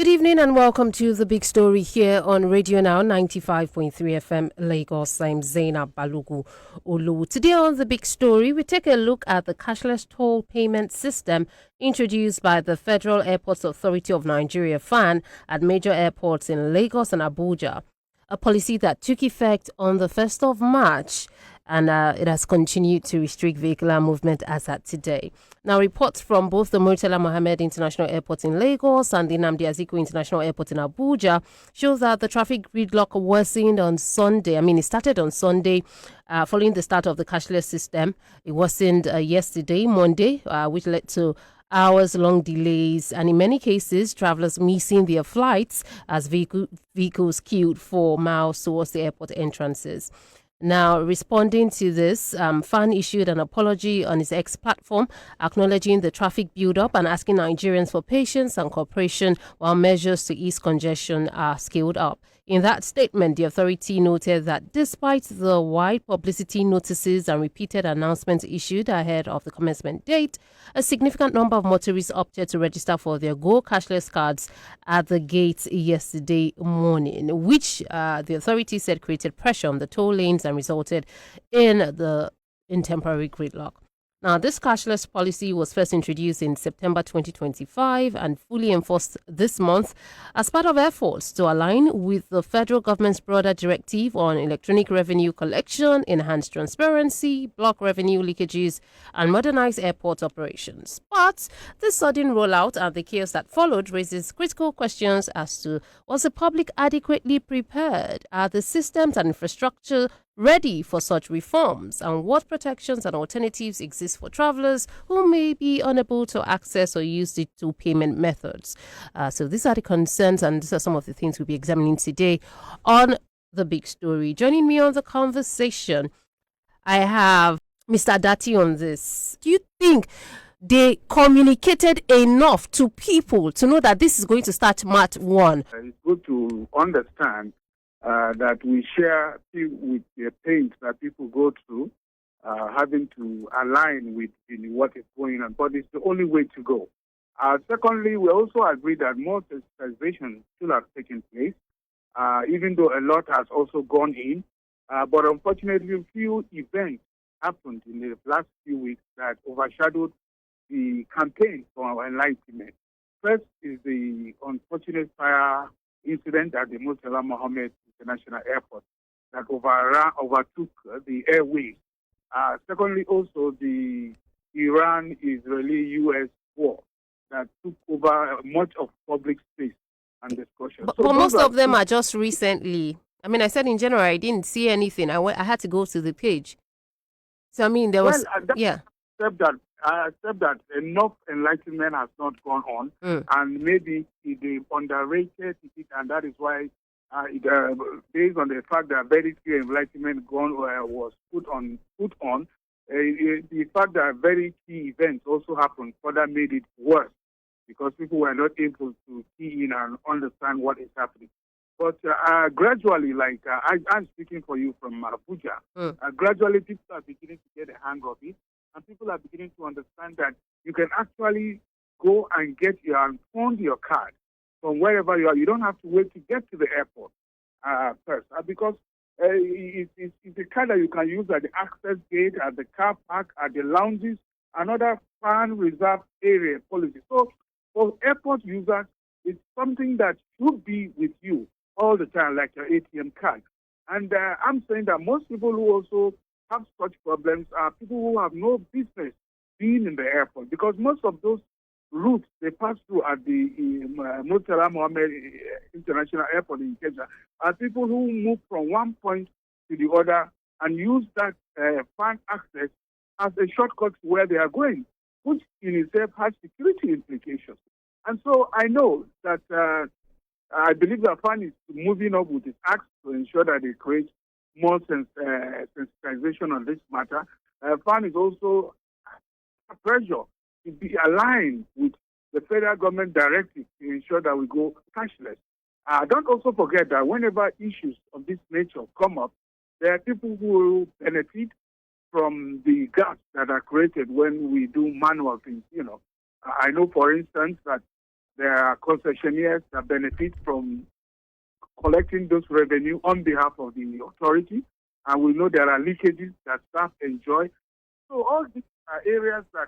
Good evening and welcome to the big story here on Radio Now 95.3 FM Lagos. I'm Zainab Balugu Olu. Today on the big story, we take a look at the cashless toll payment system introduced by the Federal Airports Authority of Nigeria FAAN at major airports in Lagos and Abuja. A policy that took effect on the 1st of March and it has continued to restrict vehicular movement as at today. Now, reports from both the Murtala Mohammed International Airport in Lagos and the Nnamdi Azikiwe International Airport in Abuja show that the traffic gridlock worsened on Sunday. It started on Sunday following the start of the cashless system. It worsened yesterday, Monday, which led to hours-long delays and in many cases, travelers missing their flights as vehicles queued for miles towards the airport entrances. Now, responding to this, FAAN issued an apology on its X platform, acknowledging the traffic build-up and asking Nigerians for patience and cooperation while measures to ease congestion are scaled up. In that statement, the authority noted that despite the wide publicity notices and repeated announcements issued ahead of the commencement date, a significant number of motorists opted to register for their Go cashless cards at the gates yesterday morning, which the authority said created pressure on the toll lanes and resulted in temporary gridlock. Now, this cashless policy was first introduced in September 2025 and fully enforced this month as part of efforts to align with the federal government's broader directive on electronic revenue collection, enhanced transparency, block revenue leakages, and modernized airport operations. But this sudden rollout and the chaos that followed raises critical questions as to was the public adequately prepared? Are the systems and infrastructure ready for such reforms, and what protections and alternatives exist for travelers who may be unable to access or use digital payment methods? So these are the concerns, and these are some of the things we'll be examining today on the big story. Joining me on the conversation, I have Mr. Dati on this. Do you think they communicated enough to people to know that this is going to start March 1? It's good to understand that we share with the pain that people go through, having to align with what is going on. But it's the only way to go. Secondly, we also agree that more sensitization should have taken place, even though a lot has also gone in. But unfortunately, a few events happened in the last few weeks that overshadowed the campaign for our enlightenment. First is the unfortunate fire incident at the Murtala Mohammed International Airport that overtook the airways. Secondly, also the Iran-Israeli-U.S. war that took over much of public space and discussion. But most of them are just recently. I said in general, I didn't see anything. I had to go to the page. So, there was, Except that enough enlightenment has not gone on, and maybe they underrated it, and that is why, based on the fact that very few enlightenment was put on, the fact that very key events also happened further made it worse because people were not able to key in and understand what is happening. But gradually, I'm speaking for you from Abuja, gradually people are beginning to get a hang of it. And people are beginning to understand that you can actually go and fund your card from wherever you are. You don't have to wait to get to the airport first, because it's a card that you can use at the access gate, at the car park, at the lounges, and other FAAN reserve area policy. So for airport users, it's something that should be with you all the time, like your ATM card. And I'm saying that most people who also have such problems are people who have no business being in the airport, because most of those routes they pass through at the Murtala Mohammed International Airport in Kenya are people who move from one point to the other and use that FAAN access as a shortcut to where they are going, which in itself has security implications. And so I know that I believe that FAAN is moving up with its acts to ensure that they create more sensitization on this matter. FAAN is also pressure to be aligned with the federal government directive to ensure that we go cashless. Don't also forget that whenever issues of this nature come up, there are people who will benefit from the gaps that are created when we do manual things. I know, for instance, that there are concessionaires that benefit from collecting those revenue on behalf of the authority, and we know there are leakages that staff enjoy. So all these are areas that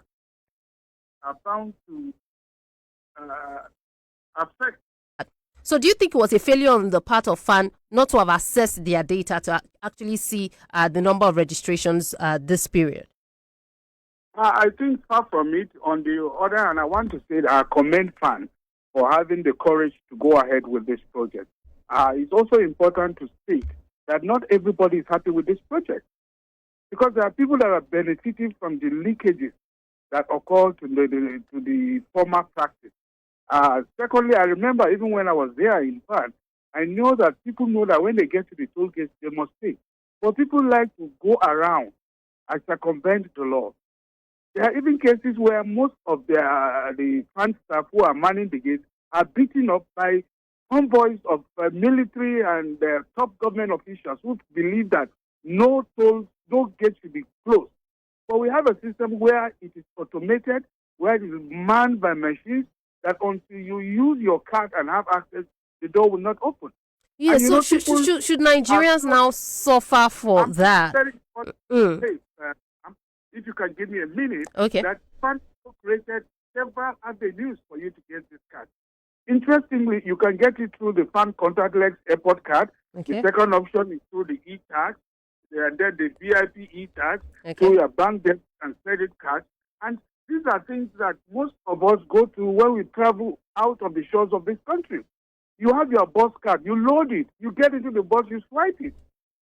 are bound to affect. So do you think it was a failure on the part of FAAN not to have accessed their data to actually see the number of registrations this period? I think far from it. On the other hand, I want to say that I commend FAAN for having the courage to go ahead with this project. It's also important to state that not everybody is happy with this project, because there are people that are benefiting from the leakages that occur to the former practice. Secondly, I remember even when I was there in FAAN, I know that people know that when they get to the toll gates, they must pay. But people like to go around and circumvent the law. There are even cases where most of the FAAN staff who are manning the gates are beaten up by convoys of military and top government officials who believe that no gate should be closed. But we have a system where it is automated, where it is manned by machines, that until you use your card and have access, the door will not open. Yes, so should Nigerians now suffer for that? If you can give me a minute, okay. That FAAN created several avenues for you to get this card. Interestingly, you can get it through the FAAN contactless airport card. Okay. The second option is through the e-tag, and then the VIP e-tag, through your bank debt and credit card. And these are things that most of us go through when we travel out of the shores of this country. You have your bus card, you load it, you get into the bus, you swipe it.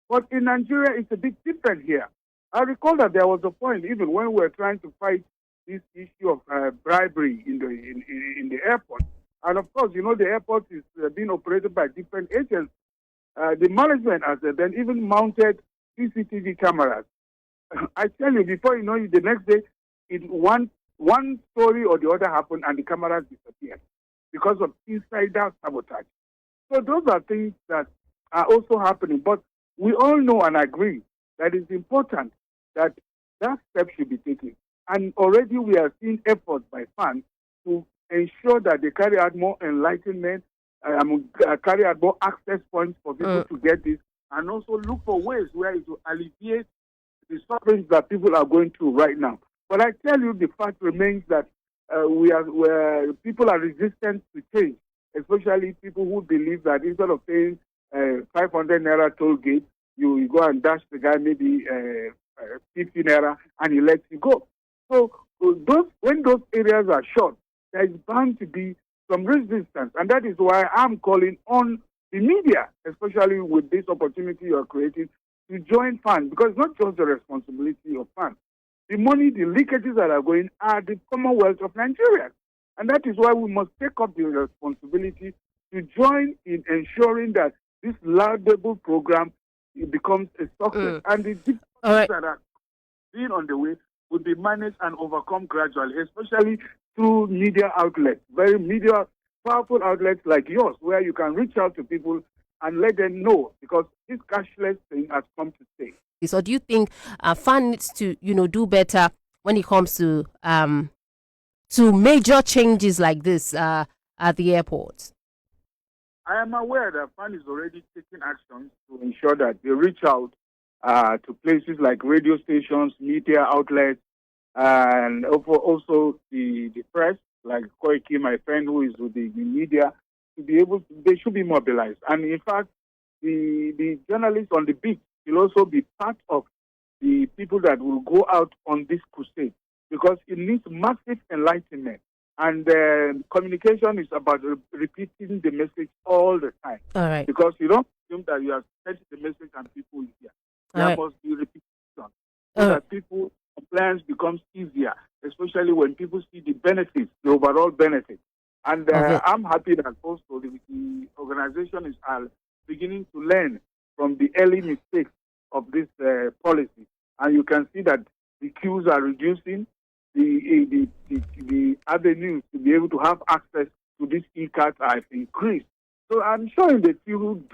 But in Nigeria, it's a bit different here. I recall that there was a point, even when we were trying to fight this issue of bribery in the airport. And of course, you know, the airport is being operated by different agents. The management has then even mounted CCTV cameras. I tell you, before you know it, the next day, one story or the other happened and the cameras disappeared because of insider sabotage. So those are things that are also happening. But we all know and agree that it's important that step should be taken. And already we are seeing efforts by FAAN to ensure that they carry out more enlightenment, carry out more access points for people to get this, and also look for ways where it will alleviate the sufferings that people are going through right now. But I tell you, the fact remains that people are resistant to change, especially people who believe that instead of paying 500 naira toll gate, you go and dash the guy maybe 50 naira and he lets you go. So when those areas are short, there is bound to be some resistance. And that is why I'm calling on the media, especially with this opportunity you are creating, to join FAAN, because it's not just the responsibility of FAAN. The money, the leakages that are going are the Commonwealth of Nigeria. And that is why we must take up the responsibility to join in ensuring that this laudable program becomes a success. And the difficulties that are being on the way will be managed and overcome gradually, especially through media outlets, very powerful outlets like yours, where you can reach out to people and let them know, because this cashless thing has come to stay. So do you think FAAN needs to, do better when it comes to major changes like this at the airports? I am aware that FAAN is already taking actions to ensure that they reach out to places like radio stations, media outlets, and also the press, like Koiki, my friend who is with the media, to be able to, they should be mobilized. And in fact, the journalists on the beat will also be part of the people that will go out on this crusade, because it needs massive enlightenment. And communication is about repeating the message all the time. All right. Because you don't assume that you have sent the message and people will hear. There must be repetition so that people compliance becomes easier, especially when people see the benefits, the overall benefits. And I'm happy that also the organization is beginning to learn from the early mistakes of this policy. And you can see that the queues are reducing, the avenues to be able to have access to these e-cards have increased. So I'm sure in the few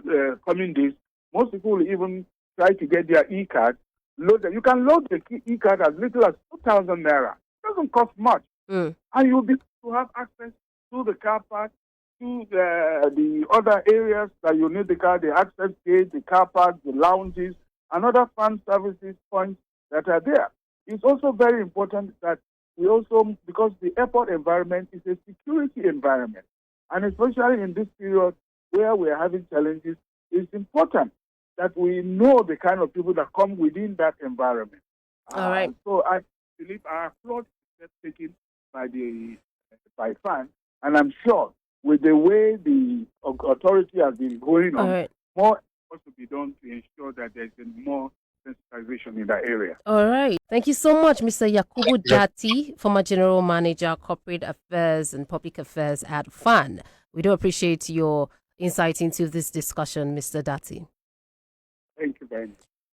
coming days, most people will even try to get their e-card loaded. You can load the e-card as little as 2,000 naira. It doesn't cost much. And you'll be able to have access to the car park, to the other areas that you need the car, the access gate, the car park, the lounges, and other FAAN services points that are there. It's also very important that we also, because the airport environment is a security environment, and especially in this period where we are having challenges, it's important that we know the kind of people that come within that environment. All right. So I believe I applaud the steps taken by FAAN, and I'm sure with the way the authority has been going on, more has to be done to ensure that there's more sensitization in that area. All right. Thank you so much, Mr. Yakubu Dati, former General Manager, Corporate Affairs and Public Affairs at FAAN. We do appreciate your insight into this discussion, Mr. Dati. Thank you very much.